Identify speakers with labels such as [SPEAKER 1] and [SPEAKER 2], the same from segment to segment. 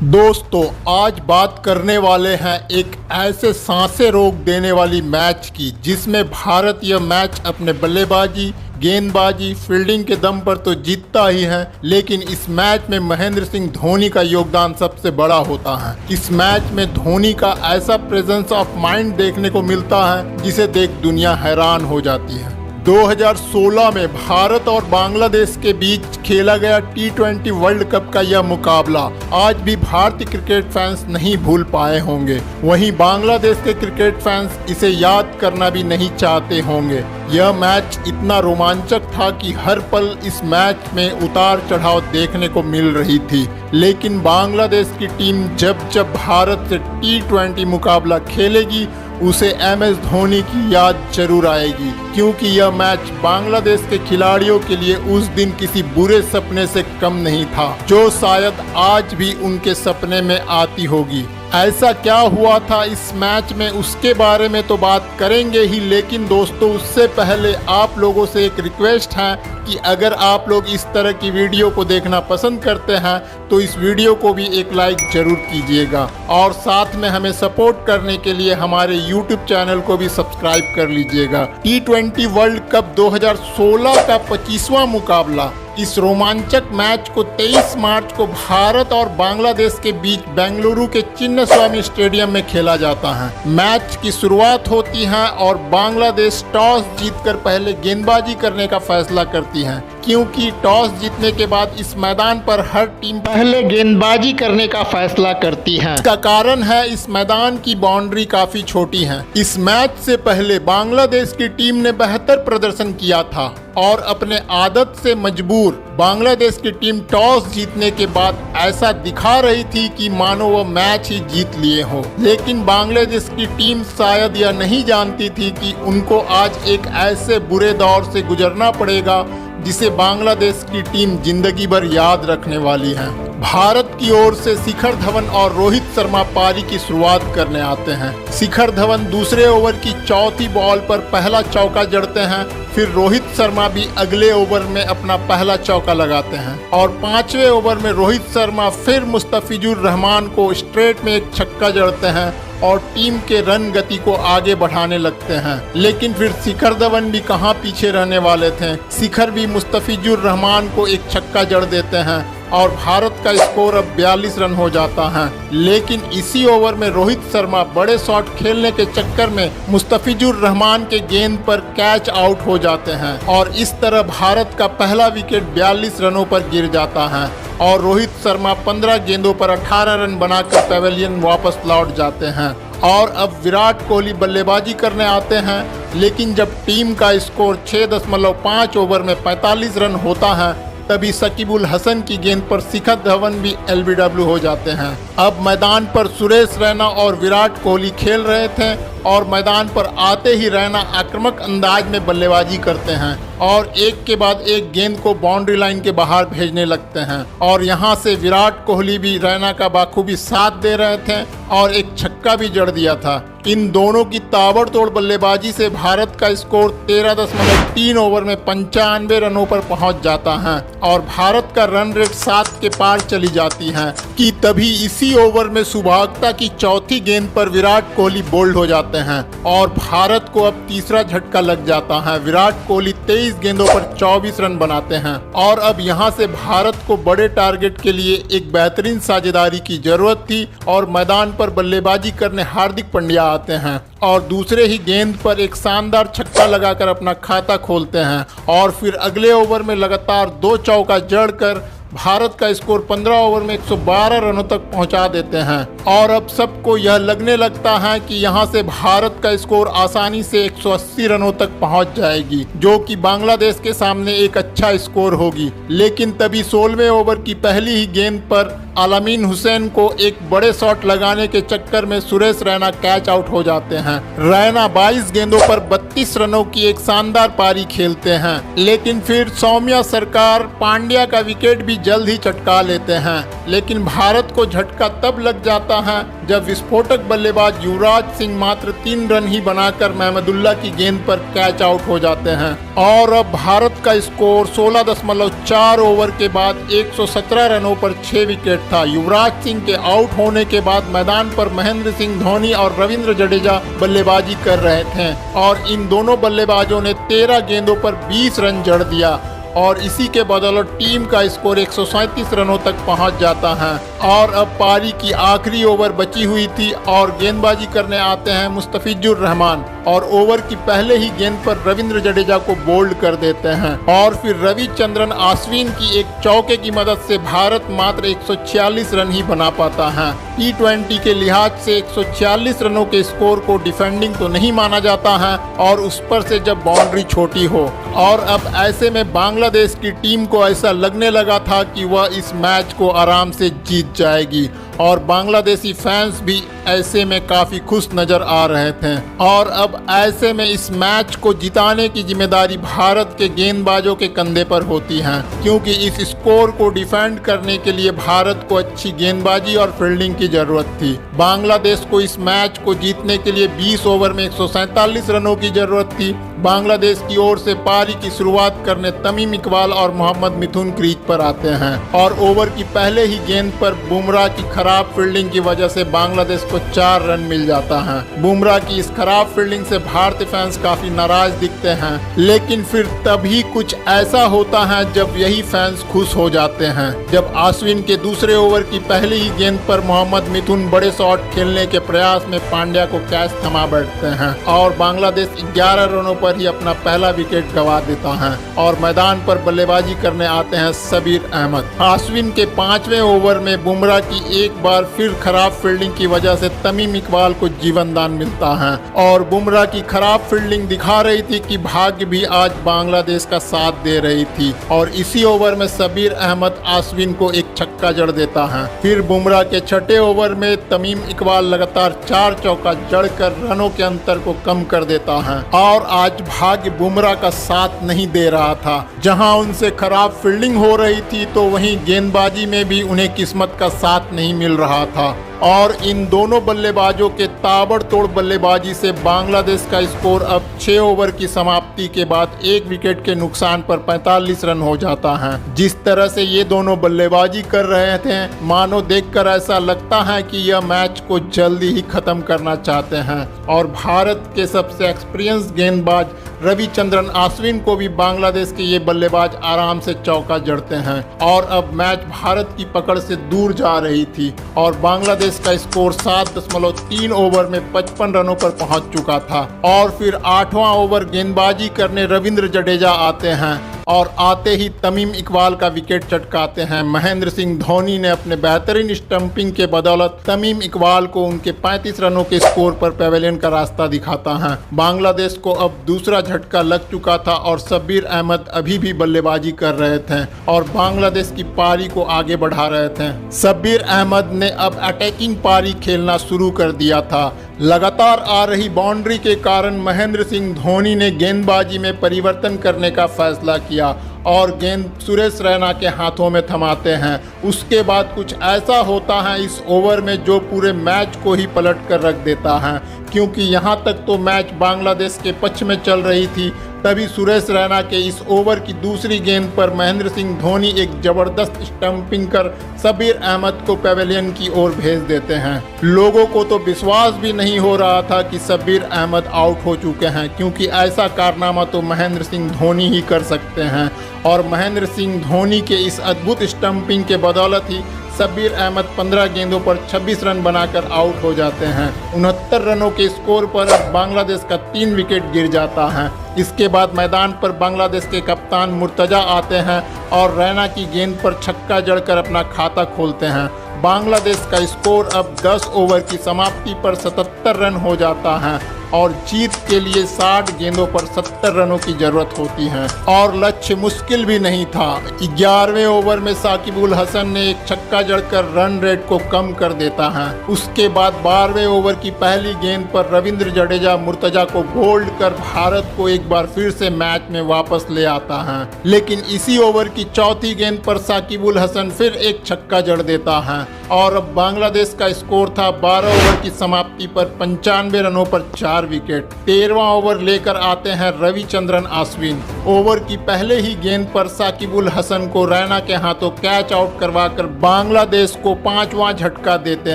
[SPEAKER 1] दोस्तों आज बात करने वाले हैं एक ऐसे सांसें रोक देने वाली मैच की जिसमें भारत यह मैच अपने बल्लेबाजी, गेंदबाजी, फील्डिंग के दम पर तो जीतता ही है, लेकिन इस मैच में महेंद्र सिंह धोनी का योगदान सबसे बड़ा होता है। इस मैच में धोनी का ऐसा प्रेजेंस ऑफ माइंड देखने को मिलता है जिसे देख दुनिया हैरान हो जाती है। 2016 में भारत और बांग्लादेश के बीच खेला गया T20 वर्ल्ड कप का यह मुकाबला आज भी भारतीय क्रिकेट फैंस नहीं भूल पाए होंगे। वहीं बांग्लादेश के क्रिकेट फैंस इसे याद करना भी नहीं चाहते होंगे। यह मैच इतना रोमांचक था कि हर पल इस मैच में उतार चढ़ाव देखने को मिल रही थी, लेकिन बांग्लादेश की टीम जब जब भारत से T20 मुकाबला खेलेगी उसे MS धोनी की याद जरूर आएगी, क्योंकि यह मैच बांग्लादेश के खिलाड़ियों के लिए उस दिन किसी बुरे सपने से कम नहीं था, जो शायद आज भी उनके सपने में आती होगी। ऐसा क्या हुआ था इस मैच में, उसके बारे में तो बात करेंगे ही, लेकिन दोस्तों उससे पहले आप लोगों से एक रिक्वेस्ट है कि अगर आप लोग इस तरह की वीडियो को देखना पसंद करते हैं तो इस वीडियो को भी एक लाइक जरूर कीजिएगा और साथ में हमें सपोर्ट करने के लिए हमारे YouTube चैनल को भी सब्सक्राइब कर लीजिएगा। T20 वर्ल्ड कप 2016 का 25वां मुकाबला। इस रोमांचक मैच को 23 मार्च को भारत और बांग्लादेश के बीच बेंगलुरु के चिन्नस्वामी स्टेडियम में खेला जाता है। मैच की शुरुआत होती है और बांग्लादेश टॉस जीतकर पहले गेंदबाजी करने का फैसला करती है, क्योंकि टॉस जीतने के बाद इस मैदान पर हर टीम पहले गेंदबाजी करने का फैसला करती है। इसका कारण है इस मैदान की बाउंड्री काफी छोटी है। इस मैच से पहले बांग्लादेश की टीम ने बेहतर प्रदर्शन किया था और अपने आदत से मजबूर बांग्लादेश की टीम टॉस जीतने के बाद ऐसा दिखा रही थी कि मानो वो मैच ही जीत लिए हो, लेकिन बांग्लादेश की टीम शायद यह नहीं जानती थी कि उनको आज एक ऐसे बुरे दौर से गुजरना पड़ेगा जिसे बांग्लादेश की टीम जिंदगी भर याद रखने वाली है। भारत की ओर से शिखर धवन और रोहित शर्मा पारी की शुरुआत करने आते हैं। शिखर धवन दूसरे ओवर की चौथी बॉल पर पहला चौका जड़ते हैं, फिर रोहित शर्मा भी अगले ओवर में अपना पहला चौका लगाते हैं और 5वें ओवर में रोहित शर्मा फिर मुस्तफिजुर रहमान को स्ट्रेट में एक छक्का जड़ते हैं और टीम के रन गति को आगे बढ़ाने लगते हैं। लेकिन फिर शिखर धवन भी कहां पीछे रहने वाले थे। शिखर भी मुस्तफिजुर रहमान को एक छक्का जड़ देते हैं और भारत का स्कोर अब 42 रन हो जाता है। लेकिन इसी ओवर में रोहित शर्मा बड़े शॉट खेलने के चक्कर में मुस्तफिजुर रहमान के गेंद पर कैच आउट हो जाते हैं और इस तरह भारत का पहला विकेट 42 रनों पर गिर जाता है और रोहित शर्मा 15 गेंदों पर 18 रन बनाकर पैवेलियन वापस लौट जाते हैं। और अब विराट कोहली बल्लेबाजी करने आते हैं, लेकिन जब टीम का स्कोर 6.5 ओवर में 45 रन होता है तभी शकीबुल हसन की गेंद पर शिखर धवन भी LBW हो जाते हैं। अब मैदान पर सुरेश रैना और विराट कोहली खेल रहे थे और मैदान पर आते ही रैना आक्रामक अंदाज में बल्लेबाजी करते हैं और एक के बाद एक गेंद को बाउंड्री लाइन के बाहर भेजने लगते हैं और यहां से विराट कोहली भी रैना का बाखूबी साथ दे रहे थे और एक छक्का भी जड़ दिया था। इन दोनों की ताबड़तोड़ बल्लेबाजी से भारत का स्कोर 13.3 ओवर में 95 रनों पर पहुंच जाता है और भारत का रन रेट 7 के पार चली जाती है कि तभी इसी ओवर में सुभागता की चौथी गेंद पर विराट कोहली बोल्ड हो जाते हैं और भारत को अब तीसरा झटका लग जाता है। विराट कोहली 23 गेंदों पर 24 रन बनाते हैं और अब यहां से भारत को बड़े टारगेट के लिए एक बेहतरीन साझेदारी की जरूरत थी और मैदान पर बल्लेबाजी करने हार्दिक पांड्या आते हैं और दूसरे ही गेंद पर एक शानदार छक्का लगाकर अपना खाता खोलते हैं और फिर अगले ओवर में लगातार 2 चौका जड़कर भारत का स्कोर 15 ओवर में 112 रनों तक पहुंचा देते हैं और अब सबको यह लगने लगता है कि यहां से भारत का स्कोर आसानी से 180 रनों तक पहुंच जाएगी, जो कि बांग्लादेश के सामने एक अच्छा स्कोर होगी। लेकिन तभी 16वें ओवर की पहली ही गेंद पर आलमीन हुसैन को एक बड़े शॉट लगाने के चक्कर में सुरेश रैना कैच आउट हो जाते हैं। रैना 22 गेंदों पर 32 रनों की एक शानदार पारी खेलते हैं, लेकिन फिर सौम्या सरकार पांड्या का विकेट भी जल्द ही चटका लेते हैं, लेकिन भारत को झटका तब लग जाता है जब विस्फोटक बल्लेबाज युवराज सिंह मात्र 3 रन ही बनाकर महमदुल्ला की गेंद पर कैच आउट हो जाते हैं और अब भारत का स्कोर 16.4 ओवर के बाद 117 रनों पर 6 विकेट था। युवराज सिंह के आउट होने के बाद मैदान पर महेंद्र सिंह धोनी और रविंद्र जडेजा बल्लेबाजी कर रहे थे और इन दोनों बल्लेबाजों ने 13 गेंदों पर 20 रन जड़ दिया और इसी के बदौलत टीम का स्कोर 137 रनों तक पहुंच जाता है। और अब पारी की आखिरी ओवर बची हुई थी और गेंदबाजी करने आते हैं मुस्तफिजुर रहमान और ओवर की पहले ही गेंद पर रविंद्र जडेजा को बोल्ड कर देते हैं और फिर रविचंद्रन अश्विन की एक चौके की मदद से भारत मात्र 146 रन ही बना पाता है। T20 के लिहाज से 146 रनों के स्कोर को डिफेंडिंग तो नहीं माना जाता है और उस पर से जब बाउंड्री छोटी हो और अब ऐसे में बांग्लादेश की टीम को ऐसा लगने लगा था कि वह इस मैच को आराम से जीत जाएगी और बांग्लादेशी फैंस भी ऐसे में काफ़ी खुश नज़र आ रहे थे। और अब ऐसे में इस मैच को जिताने की जिम्मेदारी भारत के गेंदबाजों के कंधे पर होती है, क्योंकि इस स्कोर को डिफेंड करने के लिए भारत को अच्छी गेंदबाजी और फील्डिंग की ज़रूरत थी। बांग्लादेश को इस मैच को जीतने के लिए 20 ओवर में 147 रनों की ज़रूरत थी। बांग्लादेश की ओर से पारी की शुरुआत करने तमीम इकबाल और मोहम्मद मिथुन क्रीज पर आते हैं और ओवर की पहले ही गेंद पर बुमराह की खराब फील्डिंग की वजह से बांग्लादेश को 4 रन मिल जाता है। बुमराह की इस खराब फील्डिंग से भारतीय फैंस काफी नाराज दिखते हैं, लेकिन फिर तभी कुछ ऐसा होता है जब यही फैंस खुश हो जाते हैं, जब अश्विन के दूसरे ओवर की पहली ही गेंद पर मोहम्मद मिथुन बड़े शॉट खेलने के प्रयास में पांड्या को कैच थमा बैठते हैं और बांग्लादेश 11 रनों पर ही अपना पहला विकेट गंवा देता है और मैदान पर बल्लेबाजी करने आते हैं शब्बीर अहमद। अश्विन के 5वें ओवर में बुमराह की एक बार फिर खराब फील्डिंग की वजह से तमीम इकबाल को जीवन दान मिलता है और बुमराह की खराब फील्डिंग दिखा रही थी कि भाग्य भी आज बांग्लादेश का साथ दे रही थी और इसी ओवर में शब्बीर अहमद अश्विन को एक छक्का जड़ देता है। फिर बुमराह के 6ठे ओवर में तमीम इकबाल लगातार 4 चौका जड़कर रनों के अंतर को कम कर देता है और आज भाग्य बुमराह का साथ नहीं दे रहा था। जहां उनसे खराब फील्डिंग हो रही थी तो वहीं गेंदबाजी में भी उन्हें किस्मत का साथ नहीं मिल रहा था और इन दोनों बल्लेबाजों के ताबड़तोड़ बल्लेबाजी से बांग्लादेश का स्कोर अब 6 ओवर की समाप्ति के बाद 1 विकेट के नुकसान पर 45 रन हो जाता है। जिस तरह से ये दोनों बल्लेबाजी कर रहे थे, मानो देखकर ऐसा लगता है कि यह मैच को जल्दी ही खत्म करना चाहते हैं और भारत के सबसे एक्सपीरियंस गेंदबाज रविचंद्रन अश्विन को भी बांग्लादेश के ये बल्लेबाज आराम से चौका जड़ते हैं और अब मैच भारत की पकड़ से दूर जा रही थी और बांग्लादेश का स्कोर 7.3 ओवर में 55 रनों पर पहुंच चुका था और फिर 8वां ओवर गेंदबाजी करने रविंद्र जडेजा आते हैं और आते ही तमीम इकबाल का विकेट चटकाते हैं। महेंद्र सिंह धोनी ने अपने बेहतरीन स्टंपिंग के बदौलत तमीम इकबाल को उनके 35 रनों के स्कोर पर पेवेलियन का रास्ता दिखाता है। बांग्लादेश को अब दूसरा झटका लग चुका था और शब्बीर अहमद अभी भी बल्लेबाजी कर रहे थे और बांग्लादेश की पारी को आगे बढ़ा रहे थे। शब्बीर अहमद ने अब अटैकिंग पारी खेलना शुरू कर दिया था। लगातार आ रही बाउंड्री के कारण महेंद्र सिंह धोनी ने गेंदबाजी में परिवर्तन करने का फैसला किया और गेंद सुरेश रैना के हाथों में थमाते हैं। उसके बाद कुछ ऐसा होता है इस ओवर में जो पूरे मैच को ही पलट कर रख देता है, क्योंकि यहाँ तक तो मैच बांग्लादेश के पक्ष में चल रही थी, तभी सुरेश रैना के इस ओवर की दूसरी गेंद पर महेंद्र सिंह धोनी एक जबरदस्त स्टंपिंग कर शब्बीर अहमद को पेवेलियन की ओर भेज देते हैं। लोगों को तो विश्वास भी नहीं हो रहा था कि शब्बीर अहमद आउट हो चुके हैं, क्योंकि ऐसा कारनामा तो महेंद्र सिंह धोनी ही कर सकते हैं और महेंद्र सिंह धोनी के इस अद्भुत स्टंपिंग के बदौलत ही शब्बीर अहमद 15 गेंदों पर 26 रन बनाकर आउट हो जाते हैं। 69 रनों के स्कोर पर अब बांग्लादेश का 3 विकेट गिर जाता है। इसके बाद मैदान पर बांग्लादेश के कप्तान मुर्तजा आते हैं और रैना की गेंद पर छक्का जड़कर अपना खाता खोलते हैं। बांग्लादेश का स्कोर अब 10 ओवर की समाप्ति पर 77 रन हो जाता है और जीत के लिए 60 गेंदों पर 70 रनों की जरूरत होती है और लक्ष्य मुश्किल भी नहीं था। 11वें ओवर में साकिबुल हसन ने एक छक्का जड़कर रन रेट को कम कर देता है। उसके बाद 12वें ओवर की पहली गेंद पर रविंद्र जडेजा मुर्तजा को बोल्ड कर भारत को एक बार फिर से मैच में वापस ले आता है, लेकिन इसी ओवर की चौथी गेंद पर साकिबुल हसन फिर एक छक्का जड़ देता है और अब बांग्लादेश का स्कोर था 12 ओवर की समाप्ति पर 95 रनों पर 4 विकेट। 13वां ओवर लेकर आते हैं रविचंद्रन अश्विन। ओवर की पहले ही गेंद पर साकिबुल हसन को रैना के हाथों कैच आउट करवाकर बांग्लादेश को 5वां झटका देते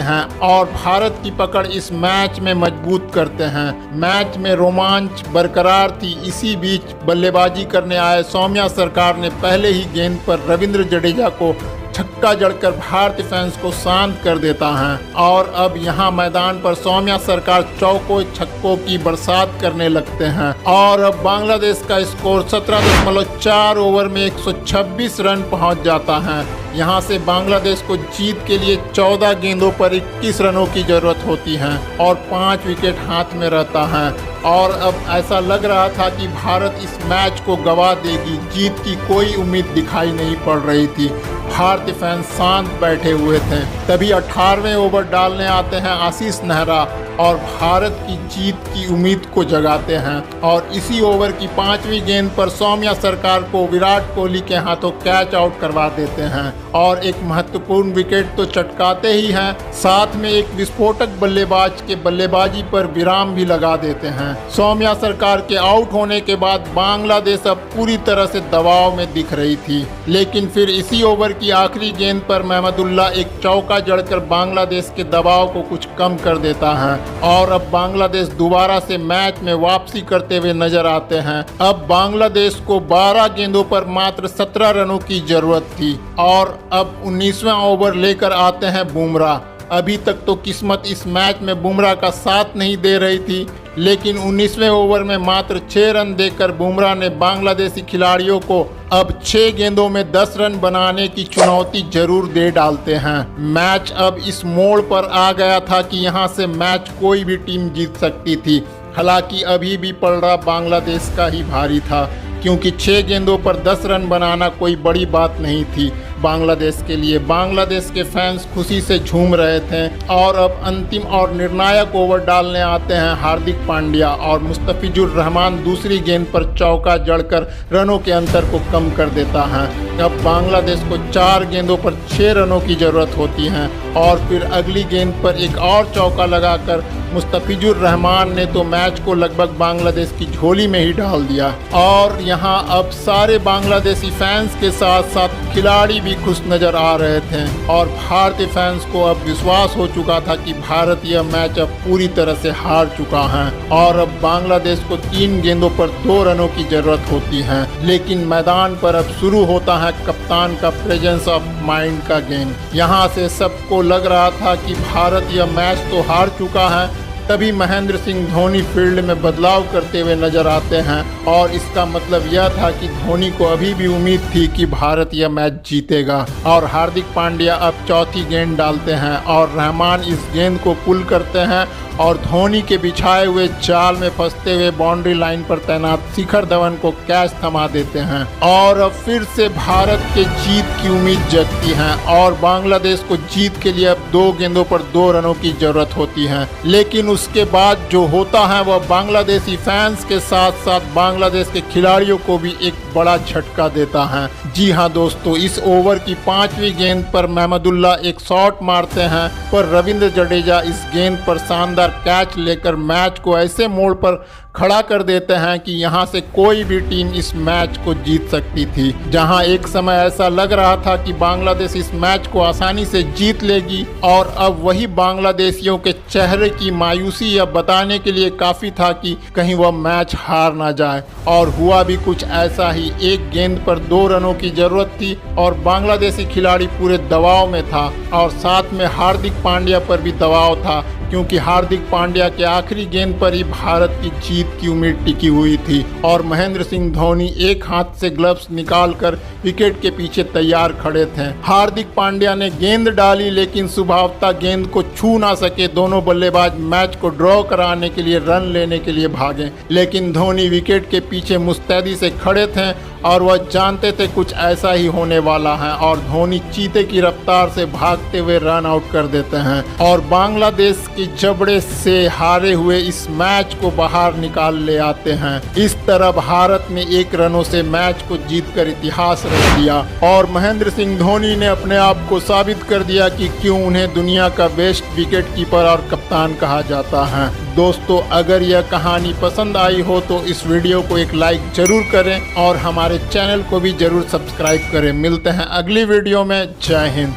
[SPEAKER 1] हैं और भारत की पकड़ इस मैच में मजबूत करते हैं। मैच में रोमांच बरकरार थी। इसी बीच बल्लेबाजी करने आए सौम्या सरकार ने पहले ही गेंद पर रविंद्र जडेजा को छक्का जड़कर भारतीय फैंस को शांत कर देता है और अब यहाँ मैदान पर सौम्या सरकार चौकों छक्कों की बरसात करने लगते हैं और अब बांग्लादेश का स्कोर 17.4 ओवर में 126 रन पहुंच जाता है। यहाँ से बांग्लादेश को जीत के लिए 14 गेंदों पर 21 रनों की जरूरत होती है और 5 विकेट हाथ में रहता है और अब ऐसा लग रहा था कि भारत इस मैच को गंवा देगी। जीत की कोई उम्मीद दिखाई नहीं पड़ रही थी। भारतीय फैंस शांत बैठे हुए थे। तभी 18वें ओवर डालने आते हैं आशीष नेहरा और भारत की जीत की उम्मीद को जगाते हैं और इसी ओवर की 5वीं गेंद पर सौम्या सरकार को विराट कोहली के हाथों कैच आउट करवा देते हैं और एक महत्वपूर्ण विकेट तो चटकाते ही हैं, साथ में एक विस्फोटक बल्लेबाज के बल्लेबाजी पर विराम भी लगा देते हैं। सौम्या सरकार के आउट होने के बाद बांग्लादेश अब पूरी तरह से दबाव में दिख रही थी, लेकिन फिर इसी ओवर की आखिरी गेंद पर महमदुल्लाह एक चौका जड़कर बांग्लादेश के दबाव को कुछ कम कर देता है और अब बांग्लादेश दोबारा से मैच में वापसी करते हुए नजर आते हैं। अब बांग्लादेश को 12 गेंदों पर मात्र 17 रनों की जरूरत थी और अब 19वां ओवर लेकर आते हैं बुमराह। अभी तक तो किस्मत इस मैच में बुमराह का साथ नहीं दे रही थी, लेकिन 19वें ओवर में मात्र 6 रन देकर बुमराह ने बांग्लादेशी खिलाड़ियों को अब 6 गेंदों में 10 रन बनाने की चुनौती जरूर दे डालते हैं। मैच अब इस मोड़ पर आ गया था कि यहां से मैच कोई भी टीम जीत सकती थी। हालांकि अभी भी पलड़ा बांग्लादेश का ही भारी था, क्योंकि 6 गेंदों पर 10 रन बनाना कोई बड़ी बात नहीं थी बांग्लादेश के लिए। बांग्लादेश के फैंस खुशी से झूम रहे थे और अब अंतिम और निर्णायक ओवर डालने आते हैं हार्दिक पांड्या और मुस्तफिजुर रहमान दूसरी गेंद पर चौका जड़कर रनों के अंतर को कम कर देता है। अब बांग्लादेश को 4 गेंदों पर 6 रनों की जरूरत होती है और फिर अगली गेंद पर एक और चौका लगाकर मुस्तफिजुर रहमान ने तो मैच को लगभग बांग्लादेश की झोली में ही डाल दिया और यहाँ अब सारे बांग्लादेशी फैंस के साथ साथ खिलाड़ी भी खुश नजर आ रहे थे और भारतीय फैंस को अब विश्वास हो चुका था कि भारत यह मैच अब पूरी तरह से हार चुका है और अब बांग्लादेश को 3 गेंदों पर 2 रनों की जरूरत होती है। लेकिन मैदान पर अब शुरू होता है कप्तान का प्रेजेंस ऑफ माइंड का गेम। यहाँ से सबको लग रहा था कि भारत यह मैच तो हार चुका है। तभी महेंद्र सिंह धोनी फील्ड में बदलाव करते हुए नजर आते हैं और इसका मतलब यह था कि धोनी को अभी भी उम्मीद थी कि भारत यह मैच जीतेगा और हार्दिक पांड्या अब चौथी गेंद डालते हैं और रहमान इस गेंद को पुल करते हैं और धोनी के बिछाए हुए जाल में फंसते हुए बाउंड्री लाइन पर तैनात शिखर धवन को कैच थमा देते हैं और अब फिर से भारत के जीत की उम्मीद जगती है और बांग्लादेश को जीत के लिए अब 2 गेंदों पर 2 रनों की जरूरत होती है। लेकिन उसके बाद जो होता है वह बांग्लादेशी फैंस के साथ साथ बांग्लादेश के खिलाड़ियों को भी एक बड़ा झटका देता है। जी हाँ दोस्तों, इस ओवर की 5वीं गेंद पर महमदुल्लाह एक शॉट मारते हैं पर रविंद्र जडेजा इस गेंद पर शानदार कैच लेकर मैच को ऐसे मोड़ पर खड़ा कर देते हैं कि यहां से कोई भी टीम इस मैच को जीत सकती थी। जहां एक समय ऐसा लग रहा था कि बांग्लादेश इस मैच को आसानी से जीत लेगी और अब वही बांग्लादेशियों के चेहरे की मायूसी यह बताने के लिए काफ़ी था कि कहीं वह मैच हार ना जाए और हुआ भी कुछ ऐसा ही। एक गेंद पर 2 रनों की जरूरत थी और बांग्लादेशी खिलाड़ी पूरे दबाव में था और साथ में हार्दिक पांड्या पर भी दबाव था क्योंकि हार्दिक पांड्या के आखिरी गेंद पर ही भारत की जीत की उम्मीद टिकी हुई थी और महेंद्र सिंह धोनी एक हाथ से ग्लव्स निकालकर विकेट के पीछे तैयार खड़े थे। हार्दिक पांड्या ने गेंद डाली लेकिन स्वभावतः गेंद को छू ना सके। दोनों बल्लेबाज मैच को ड्रॉ कराने के लिए रन लेने के लिए भागे, लेकिन धोनी विकेट के पीछे मुस्तैदी से खड़े थे और वह जानते थे कुछ ऐसा ही होने वाला है और धोनी चीते की रफ्तार से भागते हुए रन आउट कर देते हैं और बांग्लादेश के जबड़े से हारे हुए इस मैच को बाहर निकाल ले आते हैं। इस तरह भारत ने 1 रनों से मैच को जीतकर इतिहास रच दिया और महेंद्र सिंह धोनी ने अपने आप को साबित कर दिया कि क्यों उन्हें दुनिया का बेस्ट विकेट कीपर और कप्तान कहा जाता है। दोस्तों, अगर यह कहानी पसंद आई हो तो इस वीडियो को एक लाइक जरूर करें और हमारे चैनल को भी जरूर सब्सक्राइब करें। मिलते हैं अगली वीडियो में। जय हिंद।